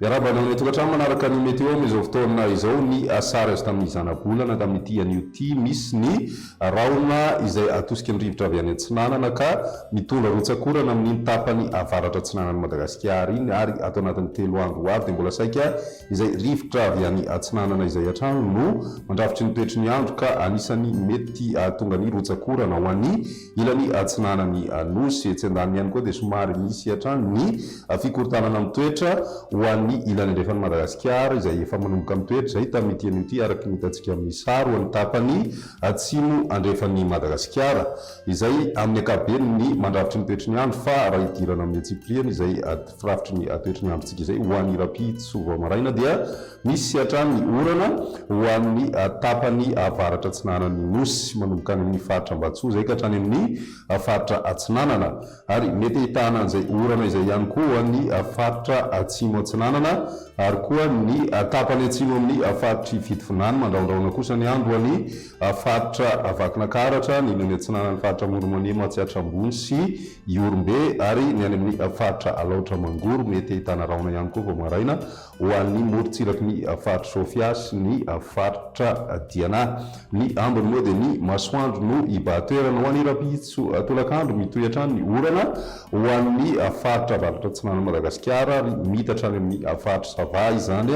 iarabanao ny tokantrano manaraka ny meteo amin'izao fotoana izao ny asara azy tamin'ny zanabolana tamin'ity anio ty misy ny raona izay atosika ny rivotra avy any Antsinanana ka mitondra rotsakorana amin'ny tapany avaratra Antsinanana Madagasikara iny ary atao anatin'ny 3 andro avy dia mbola saika izay rivotra avy any Antsinanana izay hatrano no mandrafitry ny toetry ny andro ka anisany mety tonga ny rotsakorana ho an'ny ilany Antsinanany Anosy etsy andany ihany koa dia somary misy hatrano ny fikorontanana amin'ny toetra ho an'ny ilany andrefany Madagasikara izay efa manomboka amin'ny toetra izay tamin'ity anio ty araky ny hitantsika amin'ny sary ho an'ny tapany atsimo andrefan'ny Madagasikara izay amin'ny ankapobeny ny mandrafitry ny toetry ny andro fa raha idirana amin'ny atsipliana izay firafitry ny toetry ny androntsika izay ho an'ny rapitso vao maraina dia misy hatrany ny orana ho an'ny tapany avaratra Antsinanany Nosy manomboka any amin'ny faritra Ambatsoa izay ka hatrany amin'ny faritra Antsinanana ary mety ahitana an'izay orana izay ihany koa ho an'ny faritra atsimo Antsinanana ary koa ny tapany atsimo amin'ny faritry Fitofinany mandraondraona kosa ny andro an'ny faritra Vakinankaratra ny ilany Antsinanana ny faritra Moromanemo Atsiatra Ambony sy Iorombe ary ny any amin'ny faritra Alaotra Mangoro mety ahitana raona ihany koa vao maraina ho an'ny morontsiraky ny faritra Sofia sy ny faritra Diana ny ambiny moa dia ny masoandro no ibatoerana ho an'ny rapitso tolakandro mitohy hatrany ny orana ho an'ny faritra avaratra Antsinanana Madagasikara ary mitatra any amin'ny faritra Sava izany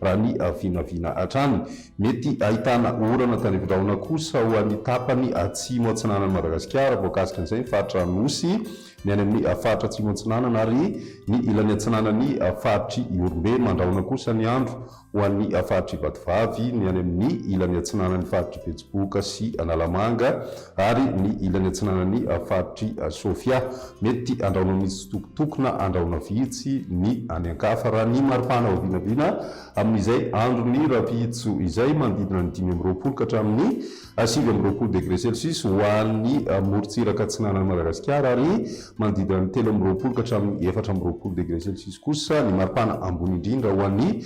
raha ny vinavina hatrany mety ahitana orana tanivindraona kosa ho an'ny tapany atsimo Antsinanana Madagasikara voakasika an'izay ny faritra Anosy ny any amin'ny faritra atsimo Antsinanana ary ny ilany Antsinanany faritry Iorombe mandraona kosa ny andro ho an'ny faritry Vatovavy ny any amin'ny ilany Antsinanany faritry Betsiboka sy Analamanga ary ny ilany Antsinanany faritry Sofia mety andraona misy tokotokona andraona vitsy ny any ankafa raha ny maripana ho vinavina amin'izay andro ny rapitso izay manodidina ny 5 ka hatramin'ny 7 degré Celsius ho an'ny morontsiraka Antsinanana Madagasikara ary manodidina ny 3 ka hatramin'ny 4 degré Celsius kosa ny maripana ambony indrindra ho an'ny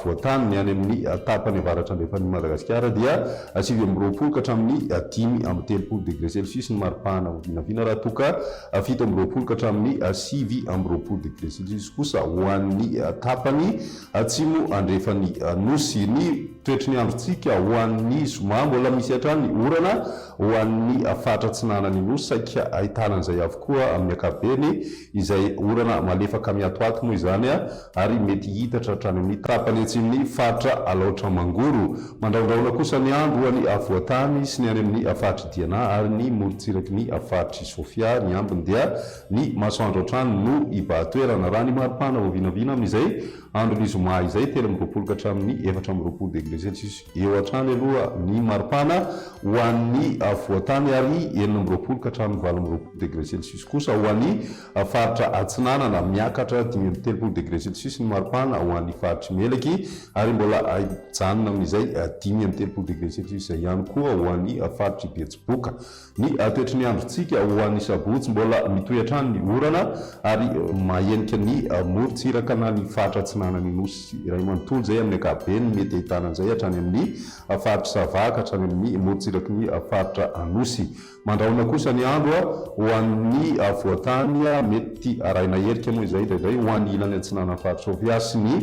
voatany ny any amin'ny tapany avaratra andrefan'ny Madagasikara dia 7 ka hatramin'ny 5 degré Celsius ny maripana ho vinavina raha toka 7 ka hatramin'ny 9 degré Celsius kosa ho an'ny tapany atsimo andrefan'ny Nosy ny toetry ny androntsika ho an'ny zoma mbola misy hatrany ny orana ho an'ny faritra Antsinanany Nosy saika ahitana an'izay avokoa amin'ny ankapobeny izay orana malefaka miatoato moa izany ary mety hitatra hatrany amin'ny tapany atsimony faritra Alaotra Mangoro mandraondraona kosa ny andro ho an'ny voatany sy ny any amin'ny faritra Diana ary ny morontsiraky ny faritra Sofia ny ambiny dia ny masoandro hatrany no ibatoerana raha ny maripana ho vinavina amin'izay andro ny zoma izay 13 ka hatramin'ny 14 degré Celsius eo hatrany aloha ny maripana ho an'ny voatany ary 19 ka hatramin'ny 20 degré Celsius kosa ho an'ny faritra Antsinanana miakatra 13 degré Celsius ny maripana ho an'ny faritra Melaky ary mbola hijanona amin'izay 13 degré Celsius ihany koa ho an'ny faritra Betsiboka ny toetry ny androntsika ho an'ny sabotsy mbola mitohy hatrany ny orana ary mahenika ny morontsiraka na ny faritra Antsinanany Nosy iray manontolo zay amin'ny ankapobeny mety ahitana an'izay hatrany amin'ny faritra Savaka hatrany amin'ny morontsiraky ny faritra Anosy mandraona kosa ny andro ho an'ny voatany mety arahina herika moa izay indraindray ho an'ny ilany Antsinanana faritra Sofia sy ny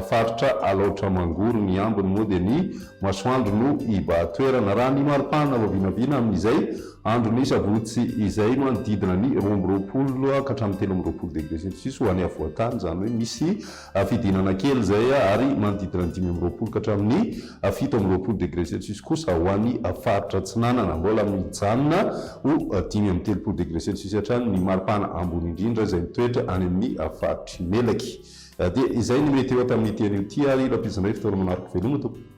faritra Alaotra Mangoro ny ambiny moa dia ny masoandro no ibatoerana raha ny maripana ho vinavina amin'izay andro ny sabotsy izay manodidina ny 20 ka hatramin'ny 13 degré Celsius ho an'ny voatany izany hoe misy fidinana kely zay ary manodidina ny 15 ka hatramin'ny 17 degré Celsius kosa ho an'ny faritra Antsinanana mbola mijanona ho 13 degré Celsius hatrany ny maripana ambony indrindra izay mitoetra any amin'ny faritry Melaky dia izay ny meteo tamin'ity anio ty ary rapizandray fitaovana manaraka veloma tompoko.